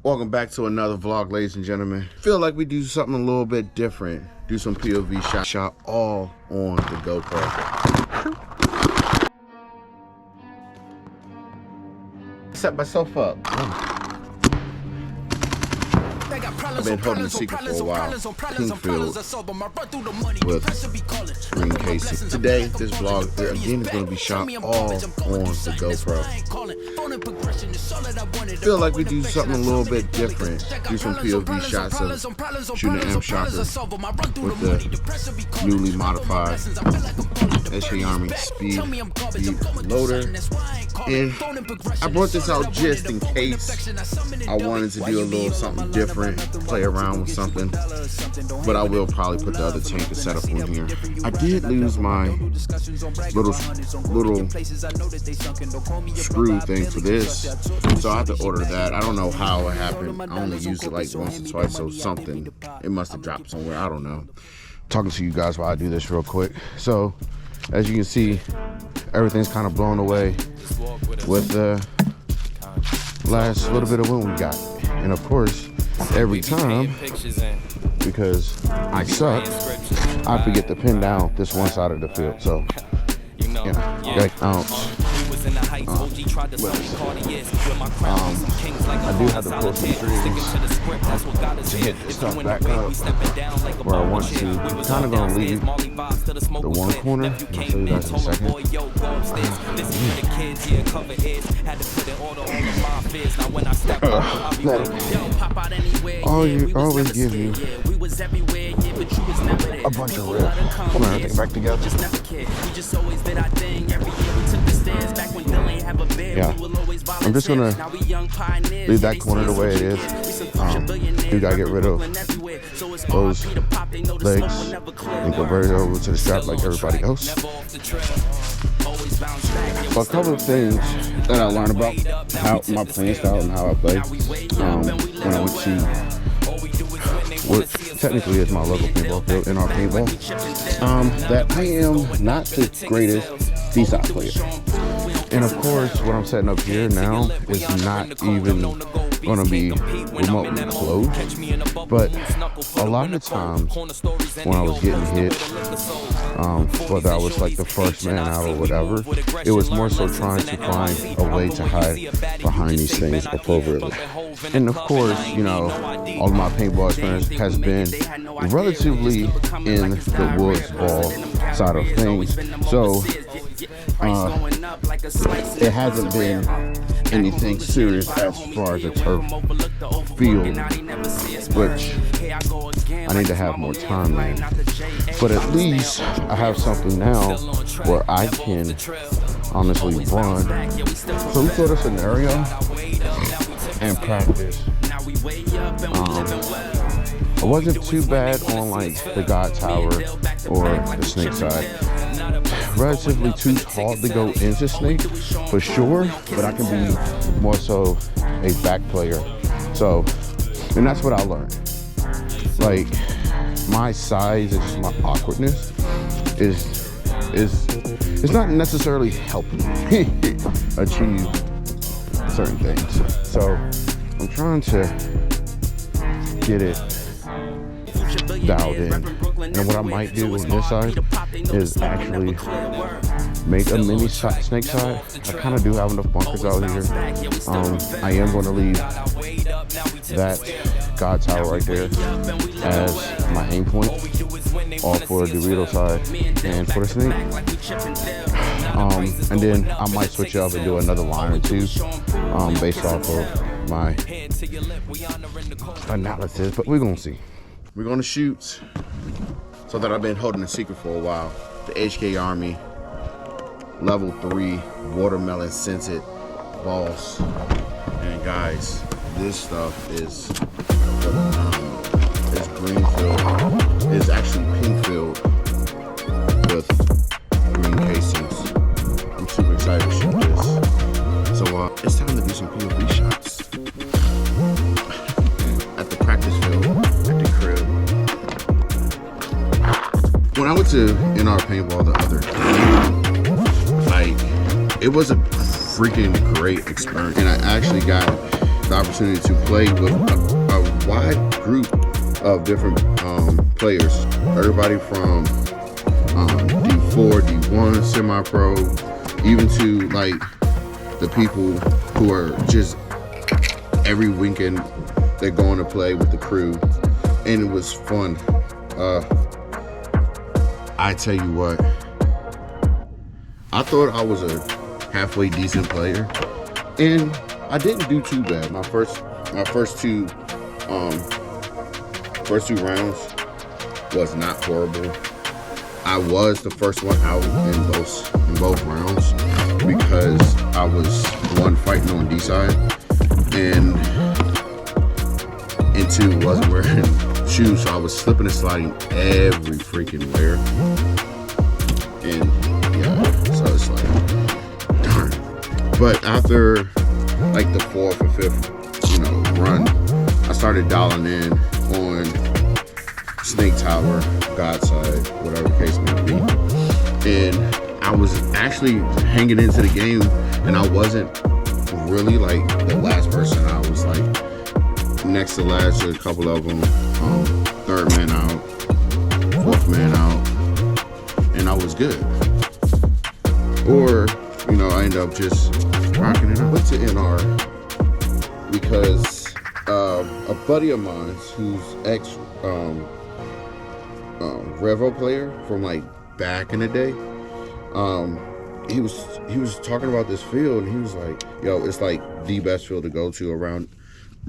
Welcome back to another vlog, ladies and gentlemen. Feel like we do something a little bit different. Do some POV shot all on the GoPro. Set myself up. I've been holding the secret for a while. Pink field with green casing. Today, this vlog again is going to be shot all on the GoPro. Feel like we do something a little bit different. Do some POV shots of shooting an M shocker with the newly modified NR Army speed loader. And I brought this out just in case I wanted to do a little something different, play around with something, but I will probably put the other tank and setup on here. I did lose my little screw thing for this, so I have to order that. I don't know how it happened. I only used it like once or twice, so something, it must have dropped somewhere. I don't know. Talking to you guys while I do this real quick. So as you can see, everything's kind of blown away with the last little bit of wind we got. And of course, every time, because I suck, I forget to pin down this one side of the field. So, I do have to pull some trees to hit this stuff back up where I want to. I'm kind of going to leave the one corner. I'll show you guys in a second. Always give you a bunch of rip. Come on, everything back together. Yeah, I'm just gonna leave that corner the way it is. You gotta get rid of those legs and go right over to the strap like everybody else. But a couple of things that I learned about how my playing style and how I play when I went to what technically is my local paintball field, NR Paintball, that I am not the greatest D-side player. And of course, what I'm setting up here now is not even going to be remotely close. But a lot of the times when I was getting hit, whether I was like the first man out or whatever, it was more so trying to find a way to hide behind these things appropriately. And of course, you know, all of my paintball experience has been relatively in the woods ball side of things. So it hasn't been anything serious as far as a turf field, which I need to have more time in. But at least I have something now where I can honestly run some sort of scenario and practice. I wasn't too bad on like the God Tower or the Snake side. Relatively too tall to go into Snake for sure, but I can be more so a back player. So, and that's what I learned. Like my size and just my awkwardness is not necessarily helping me achieve certain things. So I'm trying to get it dialed in. And what I might do on this side is actually make a mini snake side. I kind of do have enough bunkers out here. I am going to leave that God Tower right there as my aim point, all for the Dorito side and for the snake. And then I might switch up and do another line or two based off of my analysis, but we're going to see. We're going to shoot so that I've been holding a secret for a while. The HK Army level 3 watermelon scented balls. And guys, this stuff is green filled. It's actually pink filled with green casings. I'm super excited to shoot this. So it's time to do some POV shots at the practice field, at the crib. When I went to NR Paintball the other day, like, it was a freaking great experience. And I actually got the opportunity to play with a wide group of different players. Everybody from D4, D1, semi-pro, even to like the people who are just every weekend they're going to play with the crew, and it was fun. I tell you what, I thought I was a halfway decent player, and I didn't do too bad. My first two rounds was not horrible. I was the first one out in both rounds because I was one fighting on D side, and two wasn't wearing shoes, so I was slipping and sliding every freaking where. And yeah, so it's like, darn. But after like the fourth or fifth, run, I started dialing in on Snake Tower, God side, whatever the case may be. And I was actually hanging into the game, and I wasn't really like the last person. I was like next to last, a couple of them, third man out, fourth man out, and I was good. Or, I ended up just rocking it. I went to NR because a buddy of mine who's ex Revo player from like back in the day, he was talking about this field, and he was like, yo, it's like the best field to go to around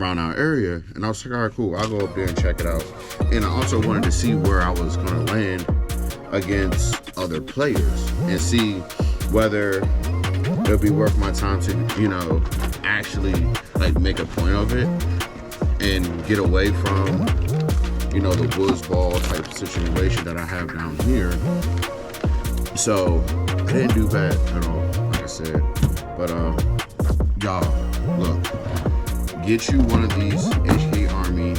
our area. And I was like, all right, cool, I'll go up there and check it out. And I also wanted to see where I was going to land against other players and see whether it'll be worth my time to, actually like make a point of it and get away from, the woods ball type of situation that I have down here. So I didn't do bad at all, like I said. But y'all, look, get you one of these HK Army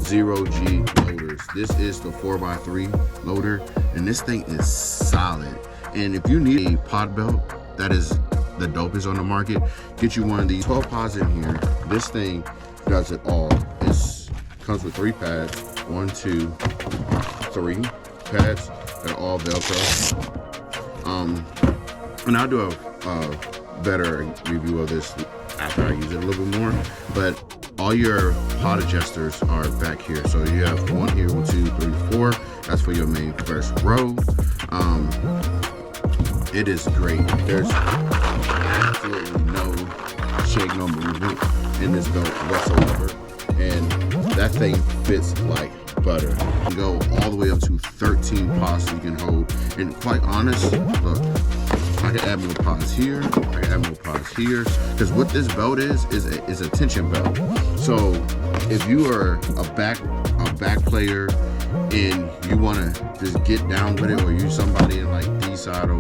0G loaders. This is the 4x3 loader, and this thing is solid. And if you need a pod belt that is the dopest on the market, get you one of these 12 pods in here. This thing does it all. It comes with 3 pads, 1, 2, 3 pads that are all Velcro. And I'll do a better review of this after I use it a little bit more, but all your pod adjusters are back here. So you have 1 here, 1, 2, 3, 4. That's for your main first row. It is great. There's absolutely no shake, no movement in this belt whatsoever, and that thing fits like butter. You can go all the way up to 13 pods you can hold. And quite honest, look, I can add more pods here, I can add more pods here, because what this belt is a tension belt. So if you are a back player and you want to just get down with it, or you somebody in like D side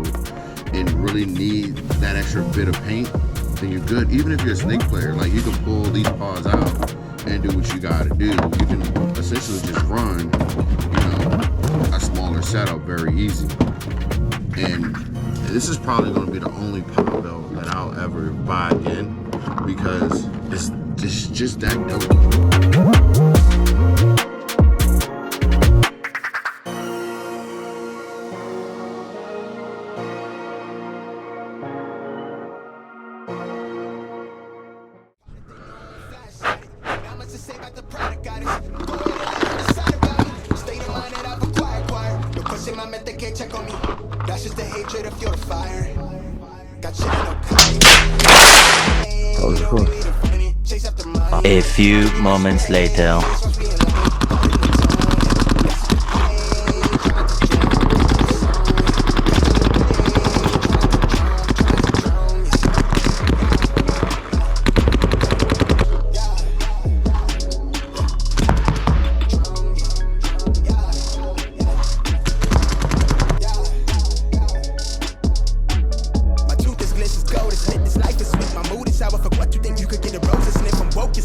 and really need that extra bit of paint, then you're good. Even if you're a snake player, like you can pull these pods out and do what you gotta do. You can essentially just run, a smaller setup very easy. And this is probably gonna be the only pod belt that I'll ever buy again, because it's just that dope. That's just the hatred of your fire. Got shit in A few moments later.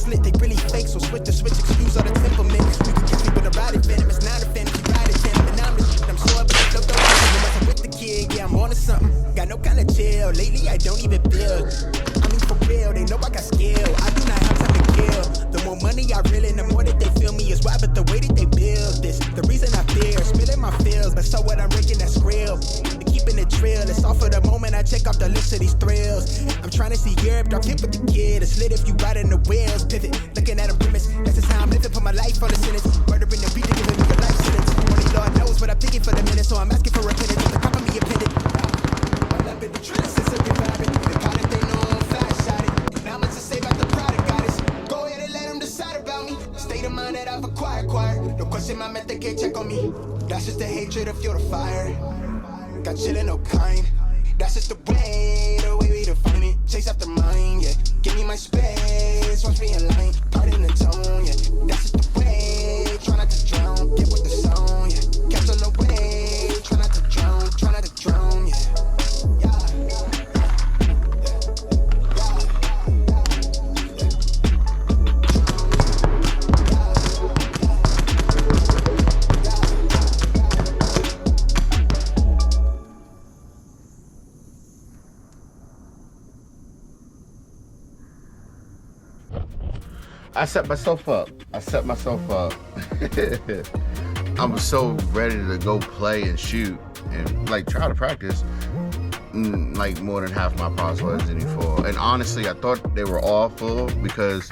They really fake, so switch the switch, excuse all the I really, the more that they feel me is why, but the way that they build this, the reason I fear, spilling my feels, but so what I'm ranking that skrill, and keeping it trill, it's all for the moment I check off the list of these thrills. I'm trying to see Europe, drop hit with the kid, it's lit if you riding the wheels, pivot, looking at a premise, that's just how I'm living, put my life on the sentence, murdering the beat to give me a life sentence, only Lord knows what I'm thinking for the minute, so I'm asking for repentance, the cop of me appended. All up in the trenches, it's a reviving, the kind of they know I'm flash-shotted, now much to say about the product goddess, go ahead and let them decide about me, state of mind that I've acquired, no question my method can't check on me, that's just the hatred to fuel the fire, got chillin' no kind, that's just the way we define it, chase after mine, yeah, give me my space, watch me align, pardon the tone, yeah, that's just the way, try not to drown, get with the song, yeah, capture the way, try not to drown, yeah. I set myself up. I'm so ready to go play and shoot and like try to practice. Like more than half my pods wasn't full. And honestly, I thought they were all full because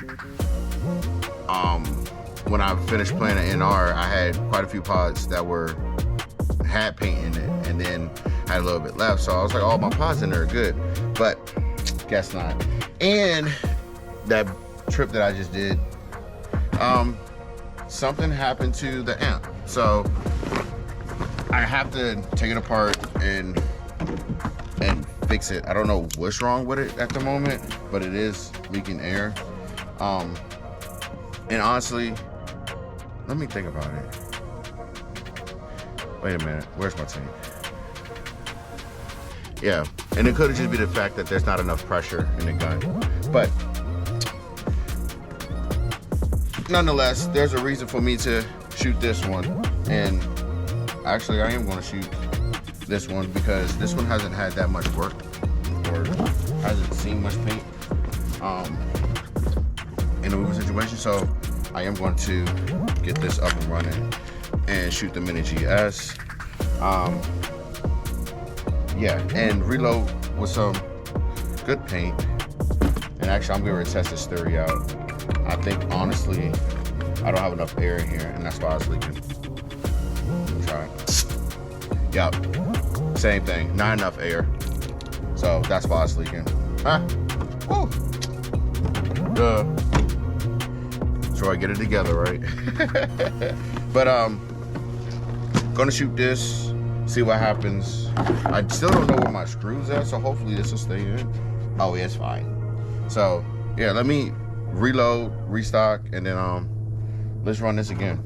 when I finished playing at NR, I had quite a few pods that had paint in it and then had a little bit left. So I was like, oh, my pods in there are good. But guess not. And that trip that I just did, something happened to the amp, so I have to take it apart and fix it. I don't know what's wrong with it at the moment, but it is leaking air, and honestly, let me think about it. Wait a minute, where's my tank? Yeah, and it could just be the fact that there's not enough pressure in the gun, but nonetheless, there's a reason for me to shoot this one, and actually I am going to shoot this one because this one hasn't had that much work or hasn't seen much paint in a moving situation, so I am going to get this up and running and shoot the Mini GS, yeah, and reload with some good paint. And actually I'm going to test this theory out. I think honestly, I don't have enough air in here, and that's why I was leaking. Let me try it. Yep, same thing, not enough air. So that's why I was leaking. Huh? Woo. Duh. So I get it together, right? But gonna shoot this, see what happens. I still don't know where my screws at, so hopefully this will stay in. Oh, yeah, it's fine. So yeah, let me reload, restock, and then let's run this again.